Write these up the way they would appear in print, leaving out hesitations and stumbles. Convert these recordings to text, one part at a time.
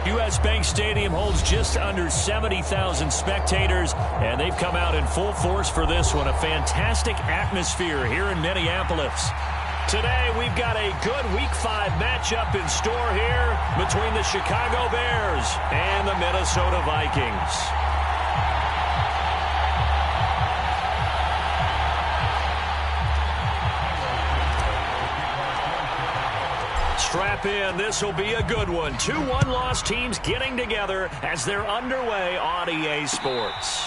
U.S. Bank Stadium holds just under 70,000 spectators, and they've come out in full force for this one. A fantastic atmosphere here in Minneapolis. Today, we've got a good Week 5 matchup in store here between the Chicago Bears and the Minnesota Vikings. Strap in. This will be a good one. Two one-loss teams getting together as they're underway on EA Sports.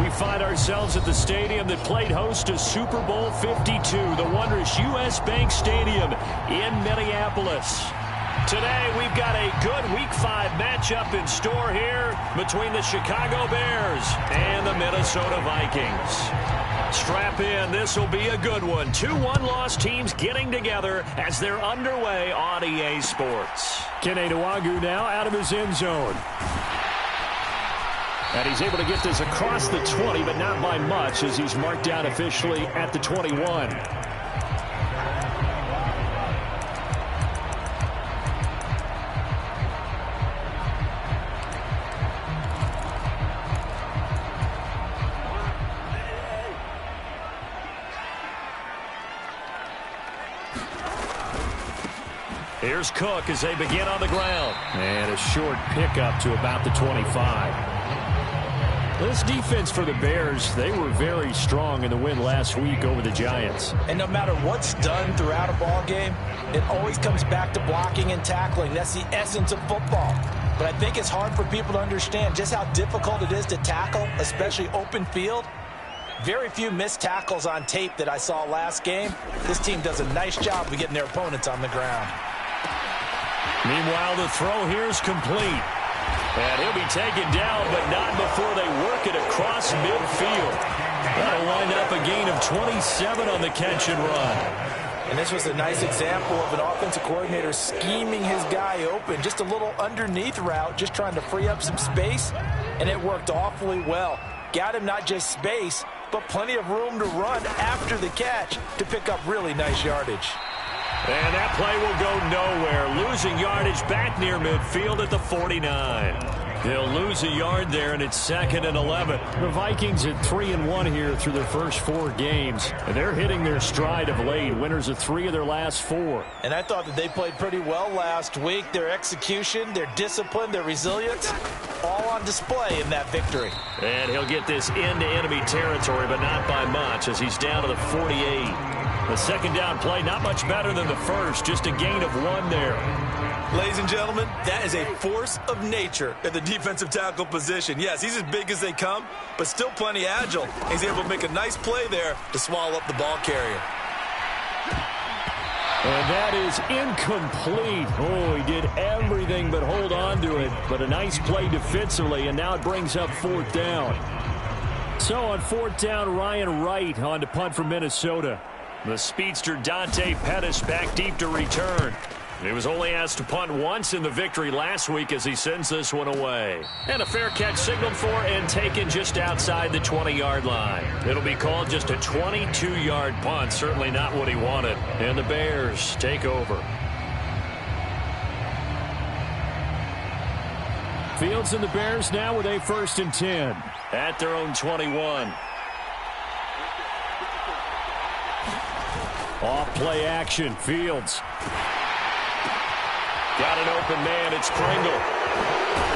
We find ourselves at the stadium that played host to Super Bowl 52, the wondrous U.S. Bank Stadium in Minneapolis. Today, we've got a good Week 5 matchup in store here between the Chicago Bears and the Minnesota Vikings. Strap in. This will be a good one. Two one-loss teams getting together as they're underway on EA Sports. Kene Nwangwu now out of his end zone. And he's able to get this across the 20, but not by much as he's marked down officially at the 21. Here's Cook as they begin on the ground. And a short pickup to about the 25. This defense for the Bears, they were very strong in the win last week over the Giants. And no matter what's done throughout a ball game, it always comes back to blocking and tackling. That's the essence of football. But I think it's hard for people to understand just how difficult it is to tackle, especially open field. Very few missed tackles on tape that I saw last game. This team does a nice job of getting their opponents on the ground. Meanwhile, the throw here is complete. And he'll be taken down, but not before they work it across midfield. That'll wind up a gain of 27 on the catch and run. And this was a nice example of an offensive coordinator scheming his guy open. Just a little underneath route, just trying to free up some space, and it worked awfully well. Got him not just space, but plenty of room to run after the catch to pick up really nice yardage. And that play will go nowhere. Losing yardage back near midfield at the 49. They'll lose a yard there, and it's 2nd and 11. The Vikings at 3-1 here through their first 4 games. And they're hitting their stride of late. Winners of 3 of their last 4. And I thought that they played pretty well last week. Their execution, their discipline, their resilience, all on display in that victory. And he'll get this into enemy territory, but not by much, as he's down to the 48. The second down play, not much better than the first, just a gain of 1 there. Ladies and gentlemen, that is a force of nature at the defensive tackle position. Yes, he's as big as they come, but still plenty agile. He's able to make a nice play there to swallow up the ball carrier. And that is incomplete. Oh, he did everything but hold on to it. But a nice play defensively, and now it brings up 4th down. So on 4th down, Ryan Wright on to punt for Minnesota. The speedster Dante Pettis back deep to return. He was only asked to punt once in the victory last week as he sends this one away. And a fair catch signaled for and taken just outside the 20-yard line. It'll be called just a 22-yard punt. Certainly not what he wanted. And the Bears take over. Fields and the Bears now with a 1st and 10 at their own 21. Off play action. Fields. Got an open man. It's Pringle.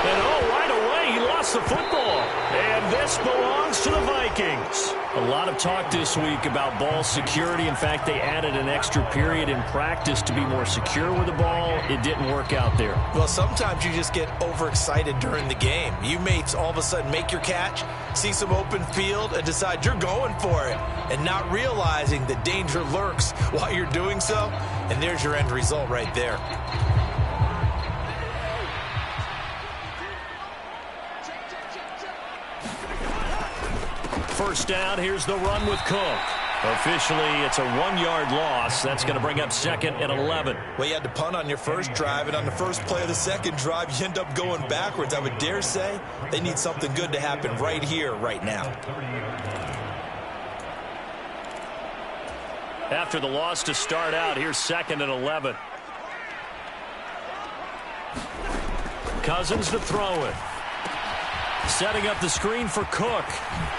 And right away, he lost the football. And this belongs to the Vikings. A lot of talk this week about ball security. In fact, they added an extra period in practice to be more secure with the ball. It didn't work out there. Well, sometimes you just get overexcited during the game. You may all of a sudden make your catch, see some open field, and decide you're going for it, and not realizing the danger lurks while you're doing so. And there's your end result right there. First down, here's the run with Cook. Officially, it's a 1-yard loss. That's going to bring up 2nd and 11. Well, you had to punt on your first drive, and on the first play of the second drive, you end up going backwards. I would dare say they need something good to happen right here, right now. After the loss to start out, here's 2nd and 11. Cousins to throw it. Setting up the screen for Cook.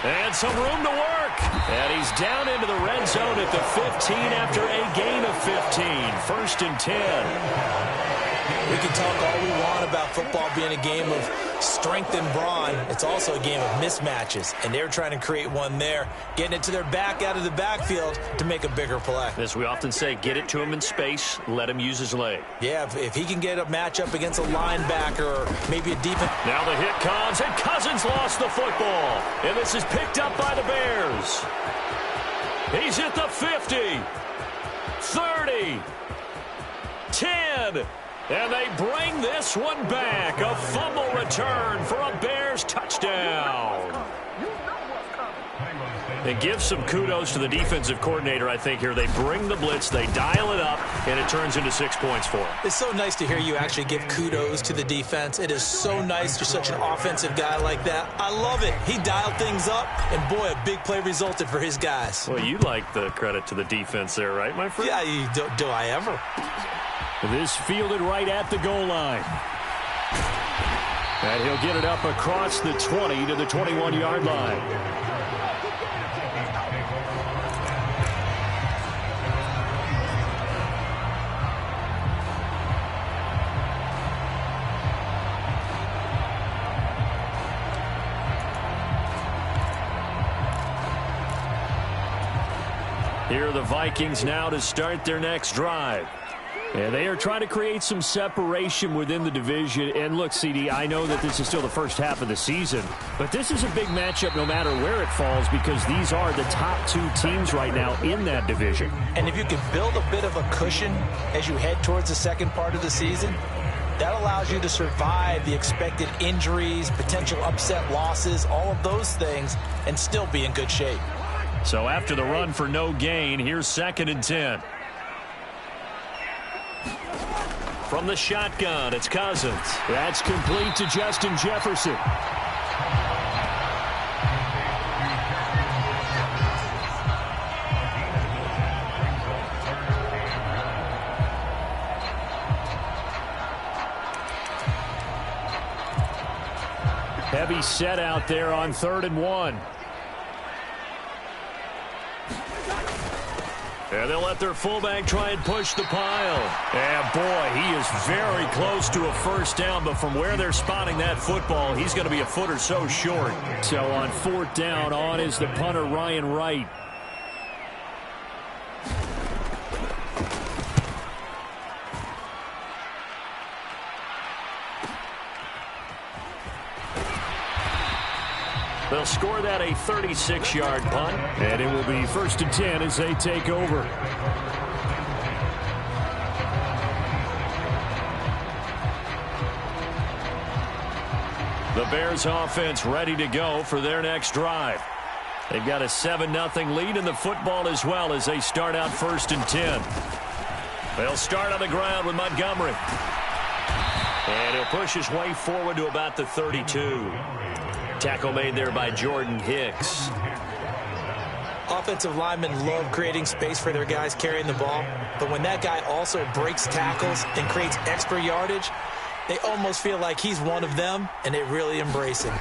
And some room to work. And he's down into the red zone at the 15 after a gain of 15. 1st and 10. We can talk all we want about football being a game of strength and brawn. It's also a game of mismatches. And they're trying to create one there, getting it to their back out of the backfield to make a bigger play. As we often say, get it to him in space, let him use his leg. Yeah, if he can get a matchup against a linebacker or maybe a defense. Now the hit comes, and Cousins lost the football. And this is picked up by the Bears. He's at the 50, 30, 10. And they bring this one back. A fumble return for a Bears touchdown. And give some kudos to the defensive coordinator, I think, here. They bring the blitz, they dial it up, and it turns into 6 points for them. It's so nice to hear you actually give kudos to the defense. It is so nice. You're such an offensive guy like that. I love it. He dialed things up, and boy, a big play resulted for his guys. Well, you like the credit to the defense there, right, my friend? Yeah, do I ever? This fielded right at the goal line. And he'll get it up across the 20 to the 21-yard line. Here are the Vikings now to start their next drive. And they are trying to create some separation within the division. And look, CD, I know that this is still the first half of the season, but this is a big matchup no matter where it falls because these are the top 2 teams right now in that division. And if you can build a bit of a cushion as you head towards the second part of the season, that allows you to survive the expected injuries, potential upset losses, all of those things, and still be in good shape. So after the run for no gain, here's 2nd and 10. From the shotgun, it's Cousins. That's complete to Justin Jefferson. Heavy set out there on 3rd and 1. And they'll let their fullback try and push the pile. And boy, he is very close to a first down, but from where they're spotting that football, he's going to be a foot or so short. So on 4th down, on is the punter, Ryan Wright. They'll score that a 36-yard punt. And it will be 1st and 10 as they take over. The Bears offense ready to go for their next drive. They've got a 7-0 lead in the football as well as they start out 1st and 10. They'll start on the ground with Montgomery. And he'll push his way forward to about the 32. Tackle made there by Jordan Hicks. Offensive linemen love creating space for their guys carrying the ball, but when that guy also breaks tackles and creates extra yardage, they almost feel like he's one of them, and they really embrace him.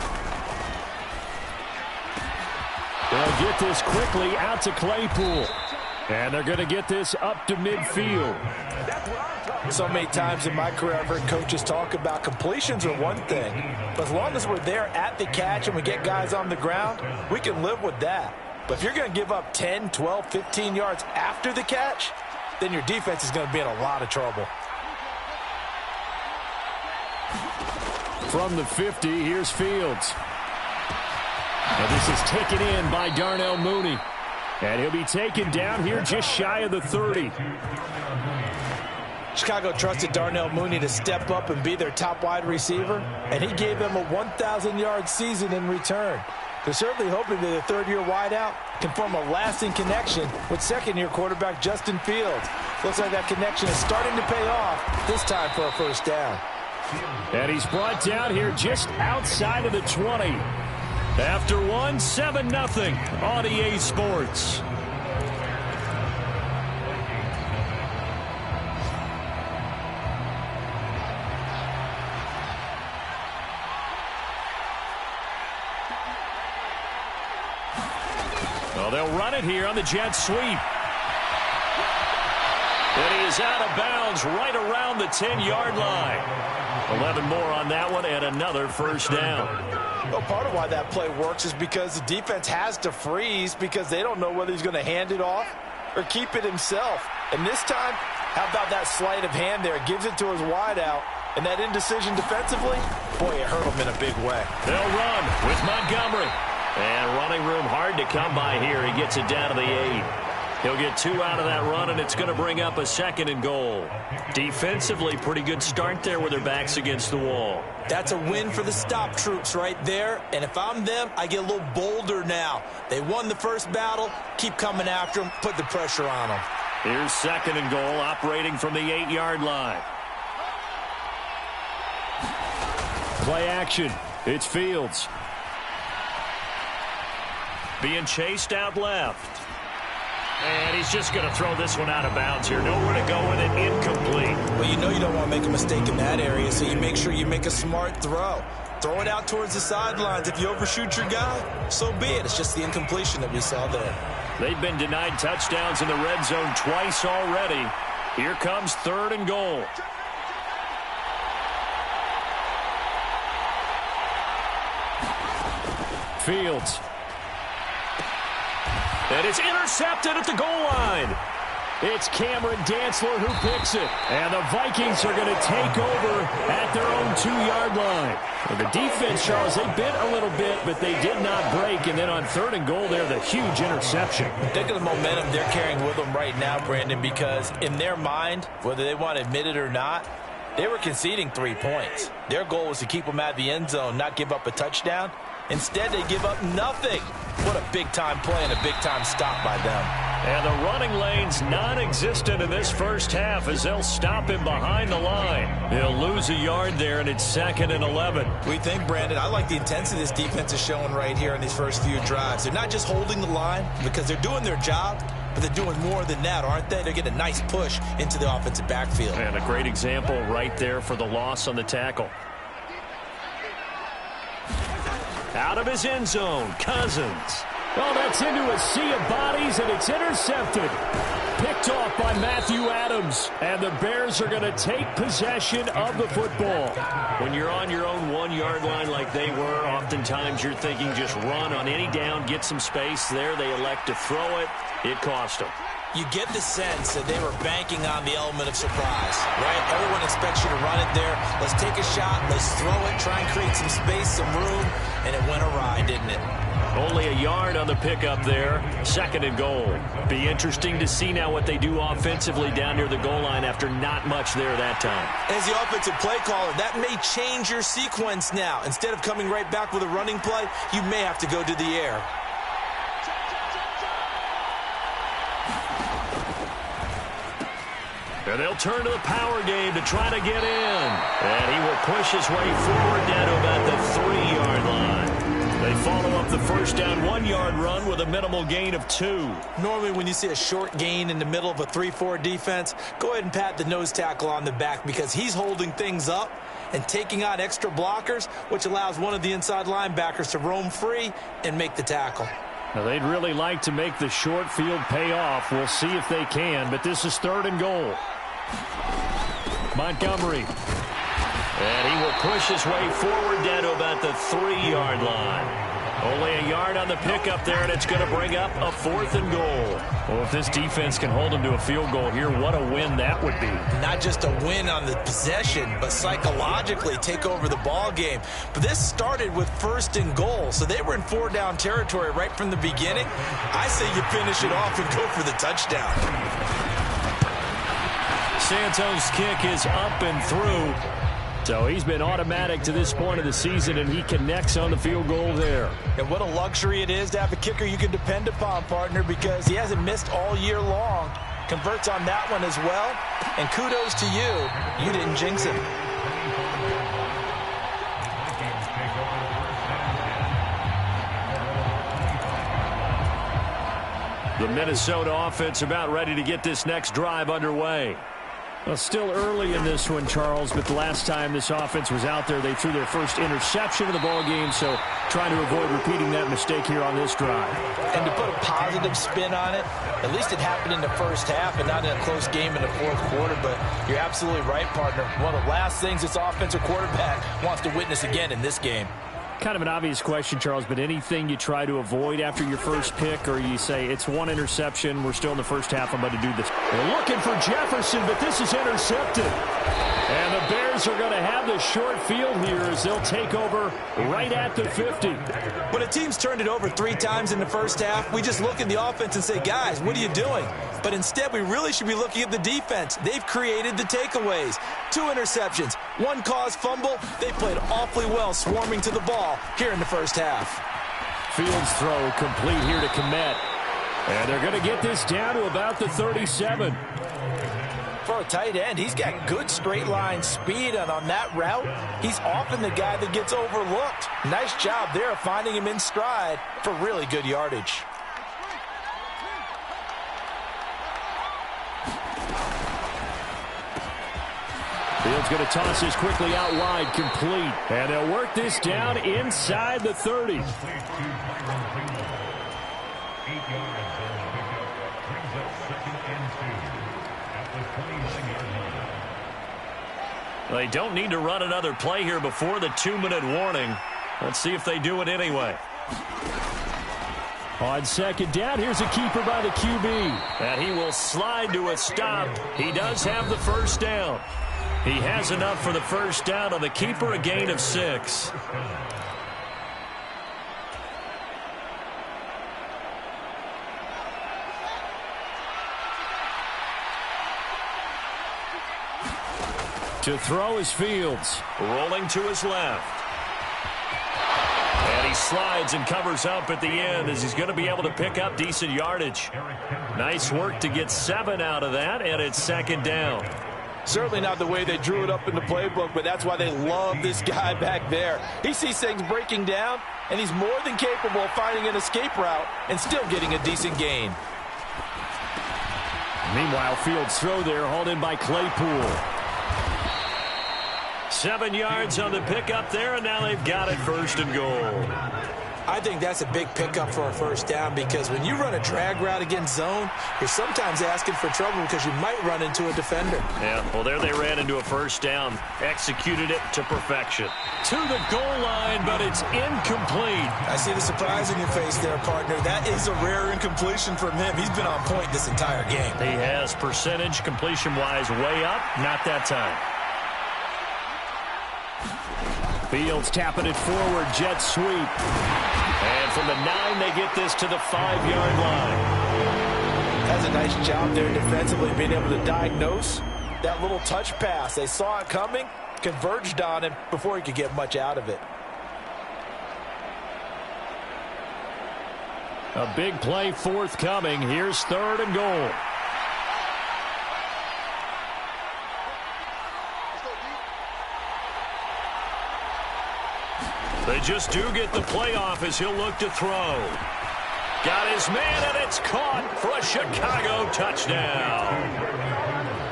They'll get this quickly out to Claypool. And they're going to get this up to midfield. So many times in my career I've heard coaches talk about completions are one thing, but as long as we're there at the catch and we get guys on the ground, we can live with that. But if you're going to give up 10, 12, 15 yards after the catch, then your defense is going to be in a lot of trouble. From the 50, here's Fields. And this is taken in by Darnell Mooney. And he'll be taken down here just shy of the 30. Chicago trusted Darnell Mooney to step up and be their top wide receiver, and he gave them a 1,000-yard season in return. They're certainly hoping that the third-year wideout can form a lasting connection with second-year quarterback Justin Fields. Looks like that connection is starting to pay off, this time for a first down. And he's brought down here just outside of the 20. After 7-0 on EA Sports. Well, they'll run it here on the jet sweep. And he is out of bounds right around the 10-yard line. 11 more on that one and another first down. Well, part of why that play works is because the defense has to freeze because they don't know whether he's going to hand it off or keep it himself. And this time, how about that sleight of hand there? Gives it to his wideout. And that indecision defensively, boy, it hurt him in a big way. They'll run with Montgomery. And running room hard to come by here. He gets it down to the 8. He'll get 2 out of that run, and it's going to bring up a 2nd and goal. Defensively, pretty good start there with their backs against the wall. That's a win for the stop troops right there. And if I'm them, I get a little bolder now. They won the first battle. Keep coming after them. Put the pressure on them. Here's 2nd and goal, operating from the 8-yard line. Play action. It's Fields. Being chased out left. And he's just going to throw this one out of bounds here. Nowhere to go with it. Incomplete. Well, you know you don't want to make a mistake in that area, so you make sure you make a smart throw. Throw it out towards the sidelines. If you overshoot your guy, so be it. It's just the incompletion that we saw there. They've been denied touchdowns in the red zone twice already. Here comes 3rd and goal. Fields. And it's intercepted at the goal line. It's Cameron Dantzler who picks it. And the Vikings are going to take over at their own 2-yard line. Well, the defense, Charles, they bit a little bit, but they did not break. And then on 3rd and goal there, the huge interception. Think of the momentum they're carrying with them right now, Brandon, because in their mind, whether they want to admit it or not, they were conceding 3 points. Their goal was to keep them out of the end zone, not give up a touchdown. Instead, they give up nothing. What a big-time play and a big-time stop by them. And the running lane's non-existent in this first half as they'll stop him behind the line. They'll lose a yard there, and it's 2nd and 11. We think, Brandon, I like the intensity this defense is showing right here in these first few drives. They're not just holding the line because they're doing their job, but they're doing more than that, aren't they? They're getting a nice push into the offensive backfield. And a great example right there for the loss on the tackle. Out of his end zone, Cousins. Oh, that's into a sea of bodies, and it's intercepted. Picked off by Matthew Adams. And the Bears are going to take possession of the football. When you're on your own 1-yard line like they were, oftentimes you're thinking just run on any down, get some space. There they elect to throw it. It cost them. You get the sense that they were banking on the element of surprise, right? Everyone expects you to run it there. Let's take a shot. Let's throw it. Try and create some space, some room. And it went awry, didn't it? Only a yard on the pickup there. 2nd and goal. Be interesting to see now what they do offensively down near the goal line after not much there that time. As the offensive play caller, that may change your sequence now. Instead of coming right back with a running play, you may have to go to the air. And they'll turn to the power game to try to get in. And he will push his way forward down to about the 3-yard line. They follow up the first down 1-yard run with a minimal gain of 2. Normally when you see a short gain in the middle of a 3-4 defense, go ahead and pat the nose tackle on the back because he's holding things up and taking out extra blockers, which allows one of the inside linebackers to roam free and make the tackle. Now, they'd really like to make the short field pay off. We'll see if they can, but this is 3rd and goal. Montgomery. And he will push his way forward down to about the 3-yard line. Only a yard on the pickup there, and it's going to bring up a 4th and goal. Well, if this defense can hold them to a field goal here, what a win that would be. Not just a win on the possession, but psychologically take over the ball game. But this started with 1st and goal, so they were in 4-down territory right from the beginning. I say you finish it off and go for the touchdown. Santos' kick is up and through. So he's been automatic to this point of the season, and he connects on the field goal there. And what a luxury it is to have a kicker you can depend upon, partner, because he hasn't missed all year long. Converts on that one as well. And kudos to you. You didn't jinx him. The Minnesota offense about ready to get this next drive underway. Well, still early in this one, Charles, but the last time this offense was out there, they threw their first interception of the ball game, so trying to avoid repeating that mistake here on this drive. And to put a positive spin on it, at least it happened in the first half and not in a close game in the 4th quarter, but you're absolutely right, partner. One of the last things this offensive quarterback wants to witness again in this game. Kind of an obvious question, Charles, but anything you try to avoid after your first pick, or you say it's one interception, we're still in the first half, I'm about to do this. They're looking for Jefferson, but this is intercepted. And the Bears are going to have the short field here as they'll take over right at the 50. When a team's turned it over 3 times in the first half, we just look at the offense and say, guys, what are you doing? But instead, we really should be looking at the defense. They've created the takeaways. 2 interceptions, 1 caused fumble. They played awfully well swarming to the ball here in the first half. Fields throw complete here to Kmet. And they're going to get this down to about the 37. For a tight end, he's got good straight line speed, and on that route, he's often the guy that gets overlooked. Nice job there finding him in stride for really good yardage. Fields going to toss this quickly out wide, complete. And they'll work this down inside the 30. They don't need to run another play here before the 2-minute warning. Let's see if they do it anyway. On 2nd down, here's a keeper by the QB. And he will slide to a stop. He does have the first down. He has enough for the first down on the keeper, a gain of 6. To throw is Fields. Rolling to his left. And he slides and covers up at the end as he's going to be able to pick up decent yardage. Nice work to get 7 out of that, and it's 2nd down. Certainly not the way they drew it up in the playbook, but that's why they love this guy back there. He sees things breaking down, and he's more than capable of finding an escape route and still getting a decent gain. Meanwhile, Fields' throw there hauled in by Claypool. 7 yards on the pickup there, and now they've got it 1st and goal. I think that's a big pickup for a 1st down because when you run a drag route against zone, you're sometimes asking for trouble because you might run into a defender. Yeah, well, there they ran into a 1st down. Executed it to perfection. To the goal line, but it's incomplete. I see the surprise in your face there, partner. That is a rare incompletion from him. He's been on point this entire game. He has percentage completion-wise way up. Not that time. Fields tapping it forward, jet sweep. And from the 9, they get this to the 5-yard line. That's a nice job there defensively, being able to diagnose that little touch pass. They saw it coming, converged on him before he could get much out of it. A big play forthcoming. Here's 3rd and goal. They just do get the playoff as he'll look to throw. Got his man, and it's caught for a Chicago touchdown.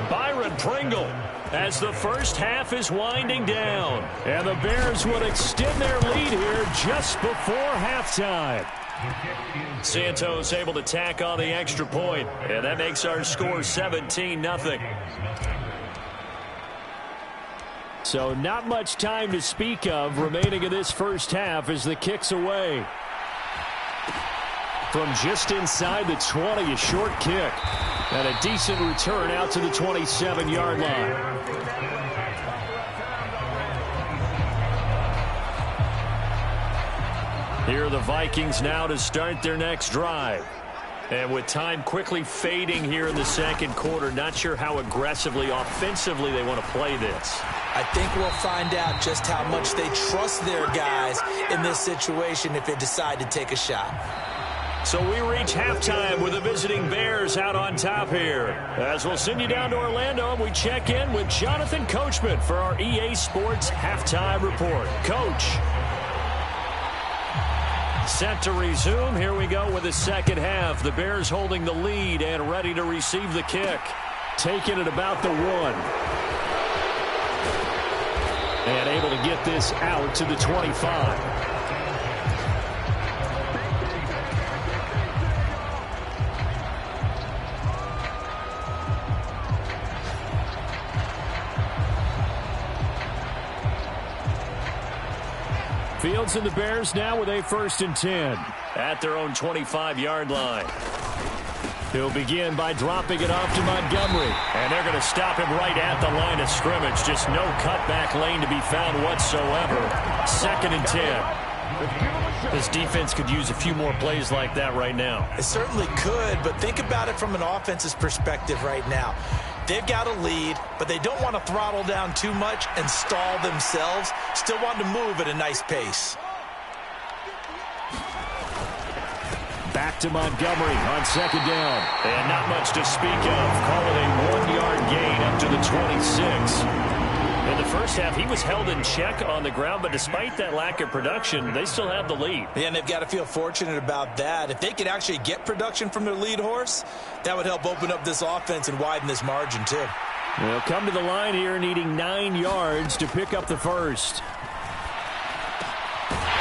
Byron Pringle as the 1st half is winding down. And the Bears would extend their lead here just before halftime. Santos able to tack on the extra point, and that makes our score 17-0. So not much time to speak of remaining in this 1st half as the kick's away. From just inside the 20, a short kick. And a decent return out to the 27-yard line. Here are the Vikings now to start their next drive. And with time quickly fading here in the 2nd quarter, not sure how aggressively, offensively they want to play this. I think we'll find out just how much they trust their guys in this situation if they decide to take a shot. So we reach halftime with the visiting Bears out on top here. As we'll send you down to Orlando, and we check in with Jonathan Coachman for our EA Sports Halftime Report. Coach. Set to resume. Here we go with the 2nd half. The Bears holding the lead and ready to receive the kick. Taking it about the 1. And able to get this out to the 25. Fields and the Bears now with a 1st and 10 at their own 25-yard line. He'll begin by dropping it off to Montgomery. And they're going to stop him right at the line of scrimmage. Just no cutback lane to be found whatsoever. 2nd and 10. This defense could use a few more plays like that right now. It certainly could, but think about it from an offense's perspective right now. They've got a lead, but they don't want to throttle down too much and stall themselves. Still want to move at a nice pace. Back to Montgomery on 2nd down. And not much to speak of. Call it a 1-yard gain up to the 26. In the 1st half, he was held in check on the ground, but despite that lack of production, they still have the lead. Yeah, and they've got to feel fortunate about that. If they could actually get production from their lead horse, that would help open up this offense and widen this margin, too. They'll come to the line here needing 9 yards to pick up the 1st.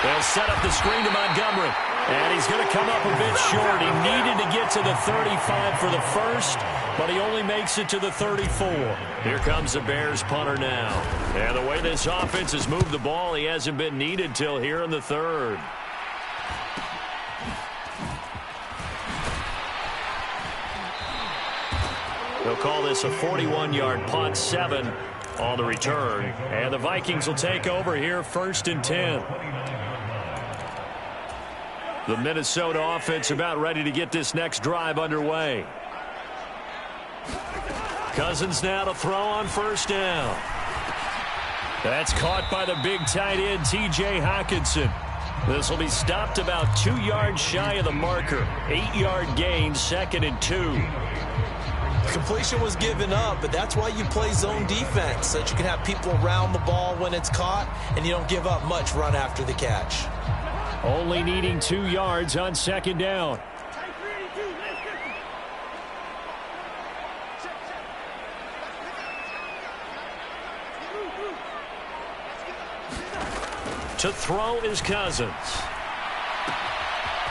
They'll set up the screen to Montgomery. And he's going to come up a bit short. He needed to get to the 35 for the 1st, but he only makes it to the 34. Here comes the Bears punter now. And the way this offense has moved the ball, he hasn't been needed till here in the 3rd. They'll call this a 41-yard punt, 7 on the return. And the Vikings will take over here 1st and 10. The Minnesota offense about ready to get this next drive underway. Cousins now to throw on 1st down. That's caught by the big tight end, T.J. Hockenson. This will be stopped about 2 yards shy of the marker. 8-yard gain, 2nd and 2. Completion was given up, but that's why you play zone defense, so that you can have people around the ball when it's caught, and you don't give up much run after the catch. Only needing 2 yards on 2nd down. To throw is Cousins.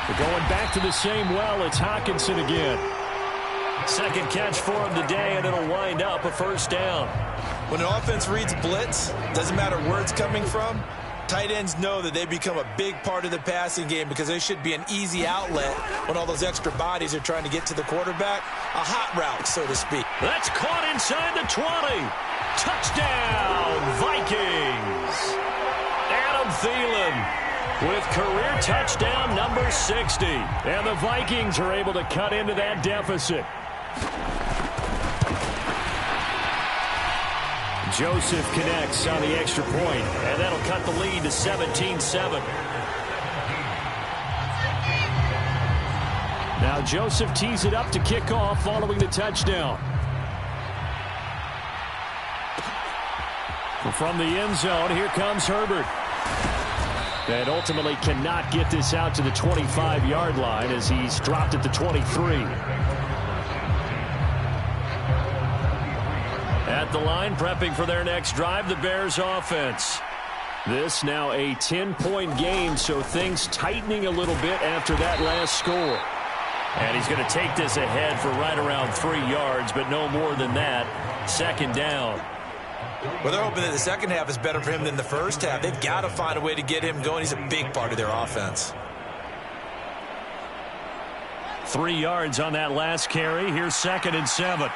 We're going back to the same well. It's Hockenson again. Second catch for him today, and it'll wind up a first down. When an offense reads blitz, doesn't matter where it's coming from, tight ends know that they become a big part of the passing game because they should be an easy outlet when all those extra bodies are trying to get to the quarterback. A hot route, so to speak. That's caught inside the 20. Touchdown, Vikings. Adam Thielen with career touchdown number 60. And the Vikings are able to cut into that deficit. Joseph connects on the extra point, and that'll cut the lead to 17-7. Now Joseph tees it up to kick off following the touchdown. From the end zone, here comes Herbert. And ultimately cannot get this out to the 25-yard line as he's dropped at the 23. At the line, prepping for their next drive, the Bears offense. This now a 10-point game, so things tightening a little bit after that last score. And he's going to take this ahead for right around 3 yards, but no more than that. Second down. Well, they're hoping that the second half is better for him than the first half. They've got to find a way to get him going. He's a big part of their offense. 3 yards on that last carry. Here's 2nd and 7.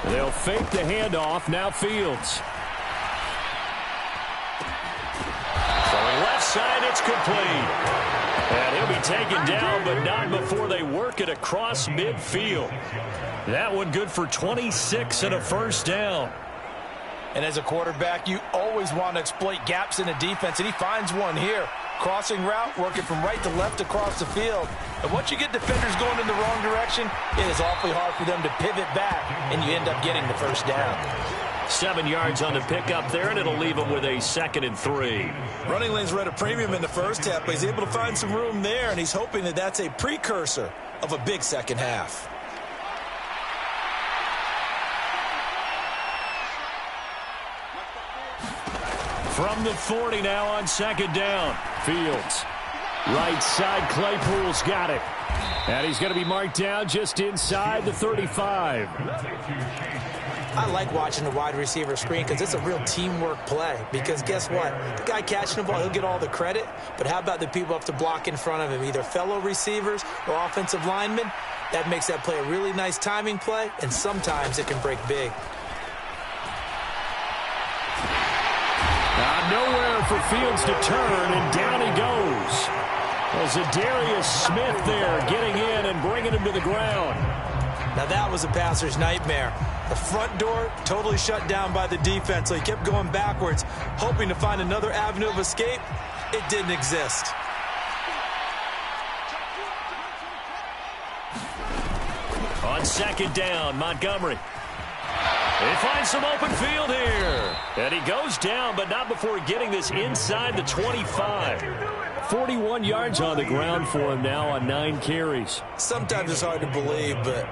They'll fake the handoff. Now Fields. Throwing left side, it's complete. And he'll be taken down, but not before they work it across midfield. That one good for 26 and a first down. And as a quarterback, you always want to exploit gaps in a defense, and he finds one here. Crossing route, working from right to left across the field. And once you get defenders going in the wrong direction, it is awfully hard for them to pivot back, and you end up getting the first down. 7 yards on the pickup there, and it'll leave him with a 2nd and 3. Running lanes were at a premium in the first half, but he's able to find some room there, and he's hoping that that's a precursor of a big second half. From the 40 now on 2nd down. Fields. Right side, Claypool's got it. And he's going to be marked down just inside the 35. I like watching the wide receiver screen because it's a real teamwork play. Because guess what? The guy catching the ball, he'll get all the credit. But how about the people up to block in front of him, either fellow receivers or offensive linemen? That makes that play a really nice timing play, and sometimes it can break big. Nowhere for Fields to turn, and down he goes. Well, Zadarius Smith there getting in and bringing him to the ground. Now that was a passer's nightmare. The front door totally shut down by the defense, so he kept going backwards, hoping to find another avenue of escape. It didn't exist. On 2nd down, Montgomery. He finds some open field here. And he goes down, but not before getting this inside the 25. 41 yards on the ground for him now on 9 carries. Sometimes it's hard to believe, but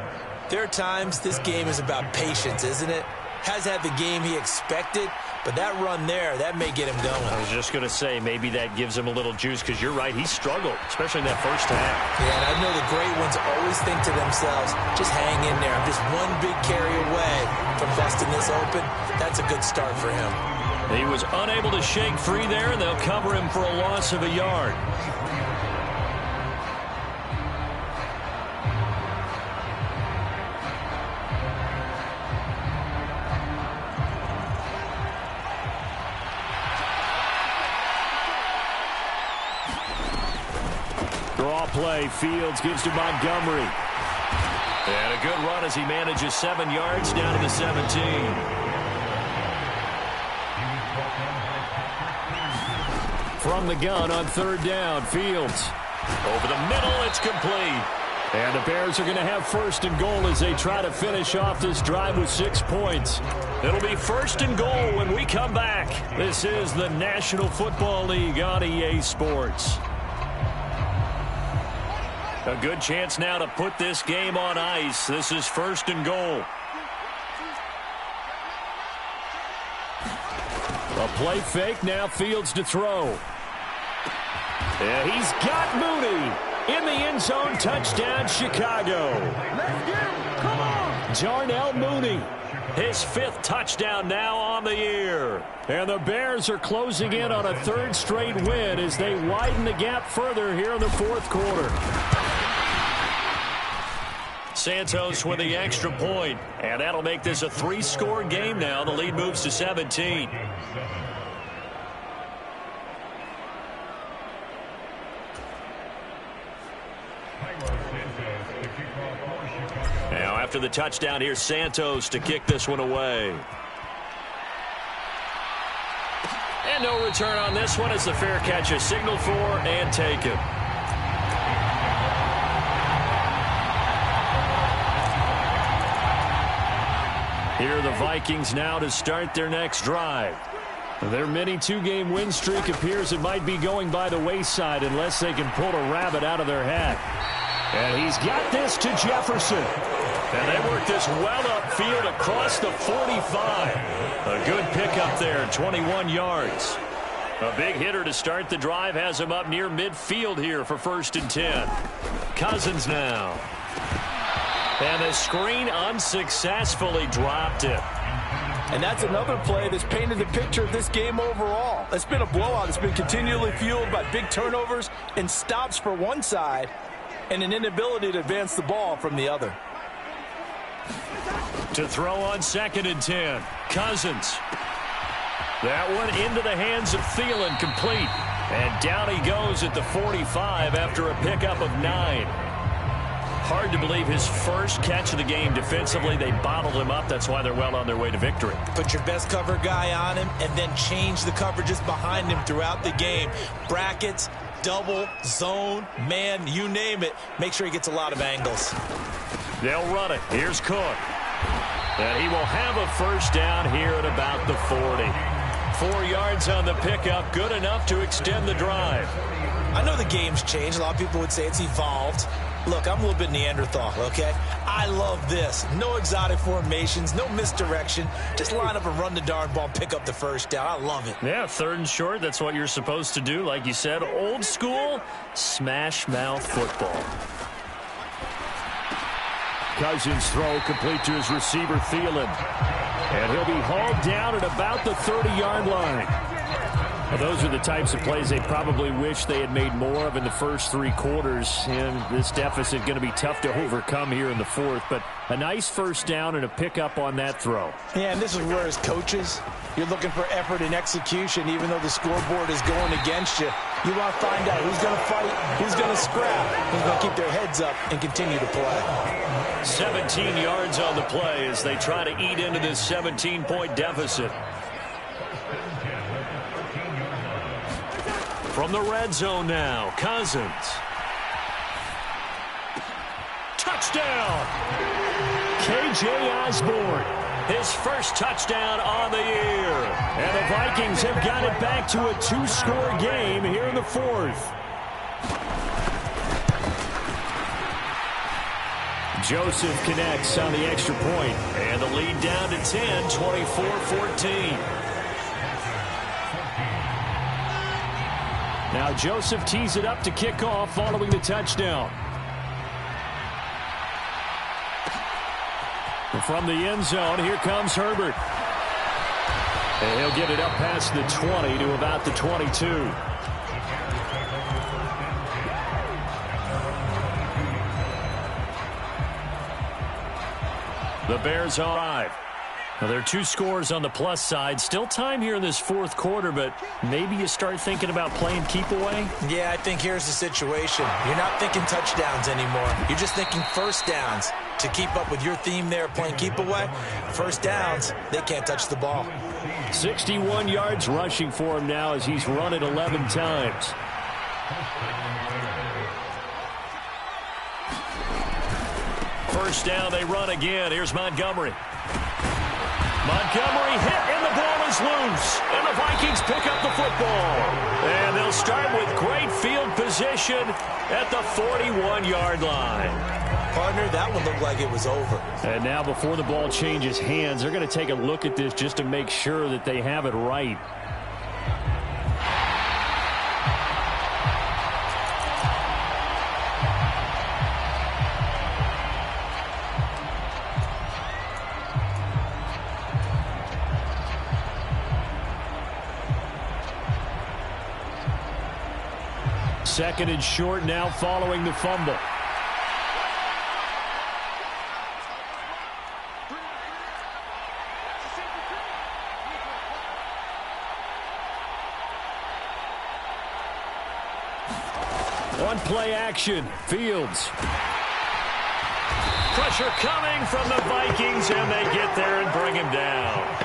there are times this game is about patience, isn't it? Has had the game he expected, but that run there, that may get him going. I was just going to say, maybe that gives him a little juice, because you're right, he struggled, especially in that first half. Yeah, and I know the great ones always think to themselves, just hang in there. I'm just one big carry away from busting this open. That's a good start for him. He was unable to shake free there, and they'll cover him for a loss of a yard. Draw play, Fields gives to Montgomery. And a good run as he manages 7 yards down to the 17. From the gun on 3rd down, Fields. Over the middle, it's complete. And the Bears are going to have 1st and goal as they try to finish off this drive with 6 points. It'll be 1st and goal when we come back. This is the National Football League on EA Sports. A good chance now to put this game on ice. This is 1st and goal. A play fake, now Fields to throw. And he's got Mooney in the end zone. Touchdown, Chicago. Let's get him. Come on. Darnell Mooney, his 5th touchdown now on the year. And the Bears are closing in on a 3rd straight win as they widen the gap further here in the 4th quarter. Santos with the extra point, and that'll make this a 3-score game now. The lead moves to 17. Now after the touchdown, here's Santos to kick this one away. And no return on this one as the fair catch is signaled for and taken. Here are the Vikings now to start their next drive. Their mini 2-game win streak appears it might be going by the wayside unless they can pull a rabbit out of their hat. And he's got this to Jefferson. And they work this well upfield across the 45. A good pickup there, 21 yards. A big hitter to start the drive has him up near midfield here for 1st and 10. Cousins now. And the screen unsuccessfully dropped it. And that's another play that's painted the picture of this game overall. It's been a blowout. It's been continually fueled by big turnovers and stops for one side and an inability to advance the ball from the other. To throw on 2nd and 10. Cousins. That one into the hands of Thielen, complete. And down he goes at the 45 after a pickup of 9. Hard to believe his first catch of the game defensively. They bottled him up. That's why they're well on their way to victory. Put your best cover guy on him and then change the coverages behind him throughout the game. Brackets, double, zone, man, you name it. Make sure he gets a lot of angles. They'll run it. Here's Cook. And he will have a 1st down here at about the 40. 4 yards on the pickup. Good enough to extend the drive. I know the game's changed. A lot of people would say it's evolved. Look, I'm a little bit Neanderthal, okay? I love this. No exotic formations, no misdirection. Just line up and run the darn ball, pick up the 1st down. I love it. Yeah, 3rd and short. That's what you're supposed to do. Like you said, old school smash mouth football. Cousins throw complete to his receiver, Thielen. And he'll be hauled down at about the 30-yard line. Well, those are the types of plays they probably wish they had made more of in the first 3 quarters. And this deficit going to be tough to overcome here in the 4th. But a nice 1st down and a pickup on that throw. Yeah, and this is where as coaches, you're looking for effort and execution. Even though the scoreboard is going against you, you want to find out who's going to fight, who's going to scrap, who's going to keep their heads up and continue to play. 17 yards on the play as they try to eat into this 17-point deficit. From the red zone now, Cousins. Touchdown! K.J. Osborne, his 1st touchdown on the year. And the Vikings have got it back to a 2-score game here in the 4th. Joseph connects on the extra point. And the lead down to 10, 24-14. Now Joseph tees it up to kick off following the touchdown. From the end zone, here comes Herbert. And he'll get it up past the 20 to about the 22. The Bears arrive. Now, there are 2 scores on the plus side. Still time here in this 4th quarter, but maybe you start thinking about playing keep away? Yeah, I think here's the situation. You're not thinking touchdowns anymore. You're just thinking 1st downs. To keep up with your theme there, playing keep away, 1st downs, they can't touch the ball. 61 yards rushing for him now as he's run it 11 times. First down, they run again. Here's Montgomery. Montgomery hit, and the ball is loose. And the Vikings pick up the football. And they'll start with great field position. position at the 41-yard line. Partner, that one looked like it was over. And now before the ball changes hands, they're going to take a look at this just to make sure that they have it right. Second and short now following the fumble. One play action. Fields. Pressure coming from the Vikings, and they get there and bring him down.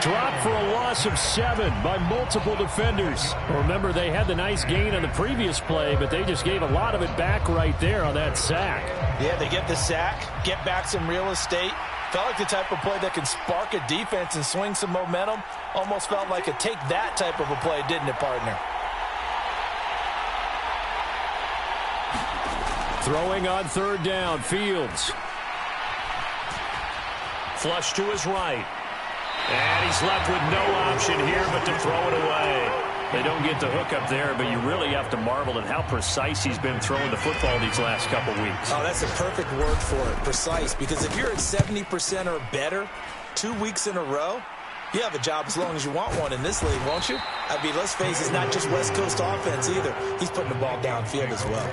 Dropped for a loss of 7 by multiple defenders. Remember, they had the nice gain on the previous play, but they just gave a lot of it back right there on that sack. Yeah, they get the sack, get back some real estate. Felt like the type of play that can spark a defense and swing some momentum. Almost felt like a take that type of a play, didn't it, partner? Throwing on third down, Fields. Flush to his right. And he's left with no option here but to throw it away. They don't get the hook up there, but you really have to marvel at how precise he's been throwing the football these last couple weeks. Oh, that's a perfect word for it, precise. Because if you're at 70% or better 2 weeks in a row, you have a job as long as you want one in this league, won't you? I mean, let's face it, it's not just West Coast offense either. He's putting the ball downfield as well.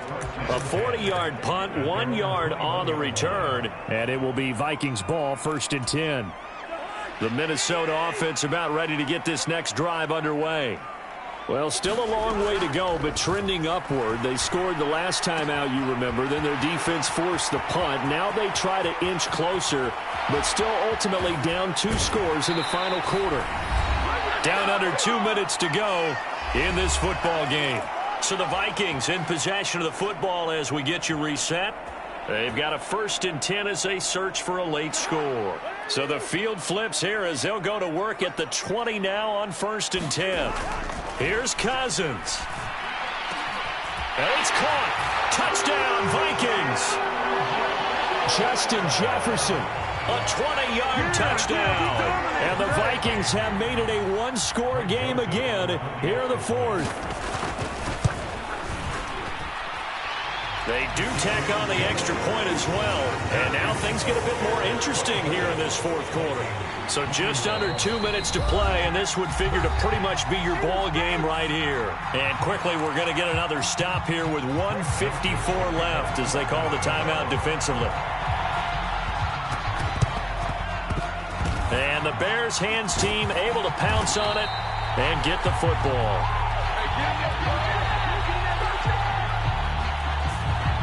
A 40-yard punt, 1 yard on the return, and it will be Vikings ball, 1st and 10. The Minnesota offense about ready to get this next drive underway. Well, still a long way to go, but trending upward. They scored the last time out, you remember. Then their defense forced the punt. Now they try to inch closer, but still ultimately down 2 scores in the final quarter. Down under 2 minutes to go in this football game. So the Vikings in possession of the football as we get you reset. They've got a 1st and 10 as they search for a late score. So the field flips here as they'll go to work at the 20 now on 1st and 10. Here's Cousins. And it's caught. Touchdown, Vikings. Justin Jefferson, a 20-yard touchdown. And the Vikings have made it a 1-score game again here in the 4th. They do tack on the extra point as well. And now things get a bit more interesting here in this 4th quarter. So just under 2 minutes to play, and this would figure to pretty much be your ball game right here. And quickly, we're going to get another stop here with 1:54 left as they call the timeout defensively. And the Bears hands team able to pounce on it and get the football.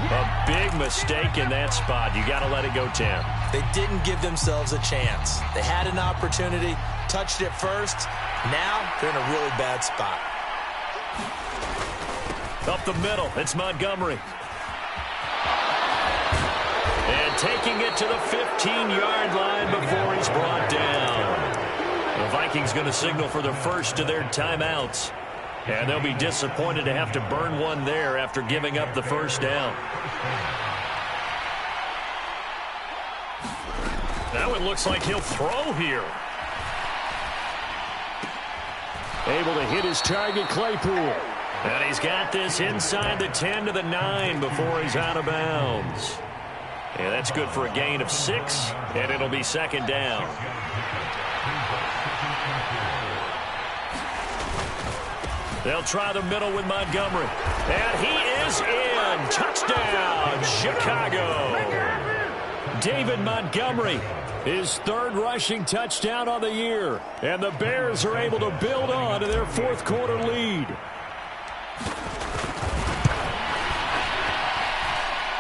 A big mistake in that spot. You got to let it go, Tim. They didn't give themselves a chance. They had an opportunity, touched it first. Now they're in a really bad spot. Up the middle, it's Montgomery. And taking it to the 15-yard line before he's brought down. The Vikings going to signal for the first of their timeouts. And they'll be disappointed to have to burn one there after giving up the first down. Now it looks like he'll throw here. Able to hit his target, Claypool. And he's got this inside the 10 to the 9 before he's out of bounds. And that's good for a gain of 6, and it'll be 2nd down. They'll try the middle with Montgomery. And he is in. Touchdown, Chicago. David Montgomery, his 3rd rushing touchdown on the year. And the Bears are able to build on to their 4th quarter lead.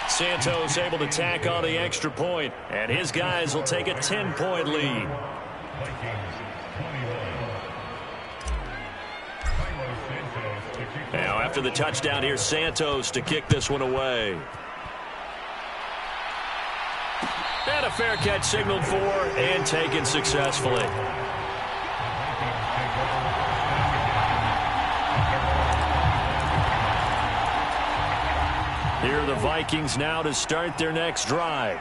Santos able to tack on the extra point. And his guys will take a 10-point lead. Now, after the touchdown, here's Santos to kick this one away. And a fair catch signaled for and taken successfully. Here are the Vikings now to start their next drive.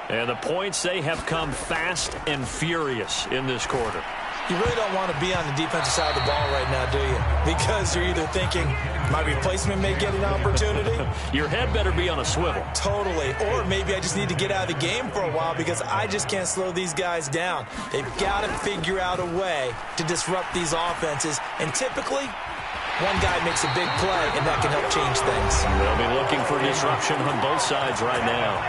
And the points, they have come fast and furious in this quarter. You really don't want to be on the defensive side of the ball right now, do you? Because you're either thinking, my replacement may get an opportunity. Your head better be on a swivel. Totally. Or maybe I just need to get out of the game for a while because I just can't slow these guys down. They've got to figure out a way to disrupt these offenses. And typically, one guy makes a big play, and that can help change things. They'll be looking for disruption on both sides right now.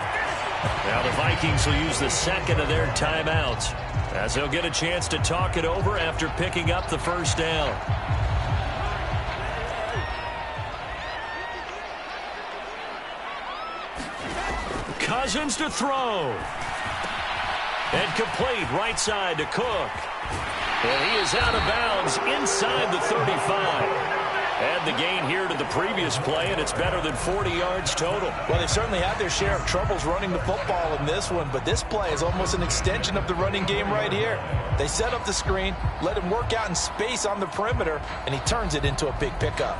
Now the Vikings will use the second of their timeouts as they'll get a chance to talk it over after picking up the first down. Cousins to throw. And complete right side to Cook. And he is out of bounds inside the 35. Add the gain here to the previous play, and it's better than 40 yards total. Well, they certainly had their share of troubles running the football in this one, but this play is almost an extension of the running game right here. They set up the screen, let him work out in space on the perimeter, and he turns it into a big pickup.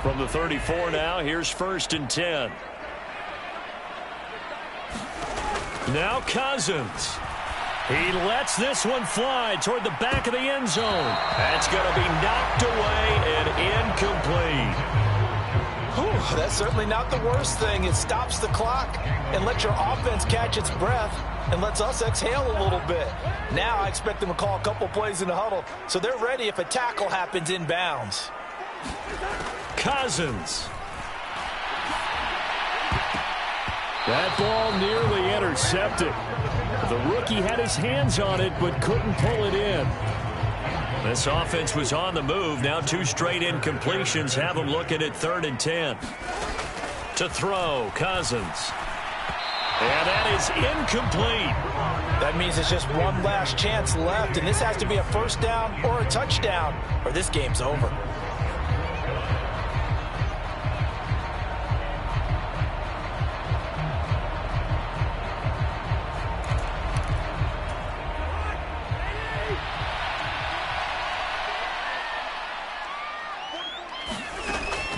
From the 34 now, here's 1st and 10. Now Cousins. He lets this one fly toward the back of the end zone. That's going to be knocked away and incomplete. Whew, that's certainly not the worst thing. It stops the clock and lets your offense catch its breath and lets us exhale a little bit. Now I expect them to call a couple plays in the huddle so they're ready if a tackle happens inbounds. Cousins. That ball nearly intercepted. The rookie had his hands on it but couldn't pull it in. This offense was on the move. Now 2 straight incompletions have them looking at 3rd and 10. To throw, Cousins. And that is incomplete. That means it's just one last chance left, and this has to be a first down or a touchdown, or this game's over.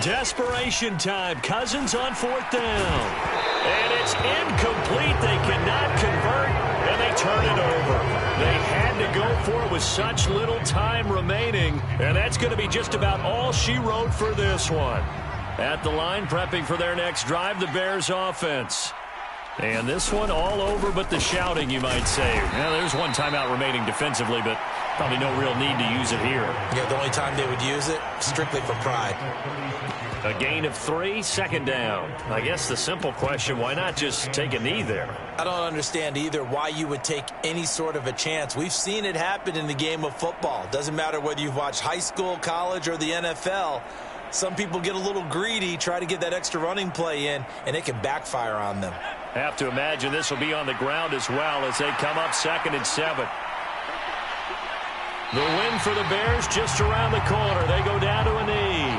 Desperation time. Cousins on 4th down. And it's incomplete. They cannot convert, and they turn it over. They had to go for it with such little time remaining, and that's going to be just about all she wrote for this one. At the line, prepping for their next drive, the Bears offense. And this one all over but the shouting, you might say. Now, there's one timeout remaining defensively, but probably no real need to use it here. Yeah, the only time they would use it, strictly for pride. A gain of 3, 2nd down. I guess the simple question, why not just take a knee there? I don't understand either why you would take any sort of a chance. We've seen it happen in the game of football. Doesn't matter whether you've watched high school, college, or the NFL. Some people get a little greedy, try to get that extra running play in, and it can backfire on them. Have to imagine this will be on the ground as well as they come up 2nd and 7. The win for the Bears just around the corner. They go down to a knee.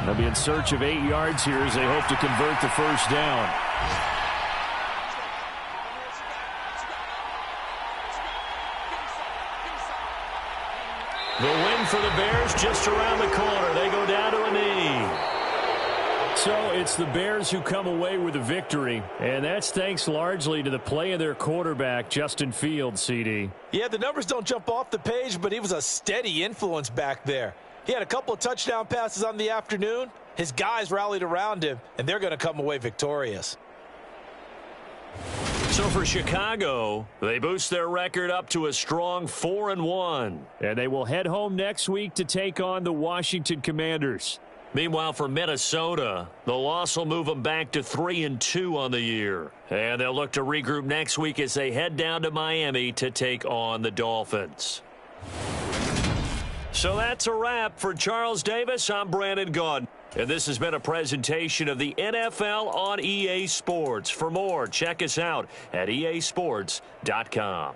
They'll be in search of 8 yards here as they hope to convert the first down. The win for the Bears just around the corner. They go down to a knee. So it's the Bears who come away with a victory, and that's thanks largely to the play of their quarterback, Justin Fields, CD. Yeah, the numbers don't jump off the page, but he was a steady influence back there. He had a couple of touchdown passes on the afternoon. His guys rallied around him, and they're going to come away victorious. So for Chicago, they boost their record up to a strong 4-1. And they will head home next week to take on the Washington Commanders. Meanwhile, for Minnesota, the loss will move them back to 3-2 on the year. And they'll look to regroup next week as they head down to Miami to take on the Dolphins. So that's a wrap. For Charles Davis, I'm Brandon Gaudin. And this has been a presentation of the NFL on EA Sports. For more, check us out at easports.com.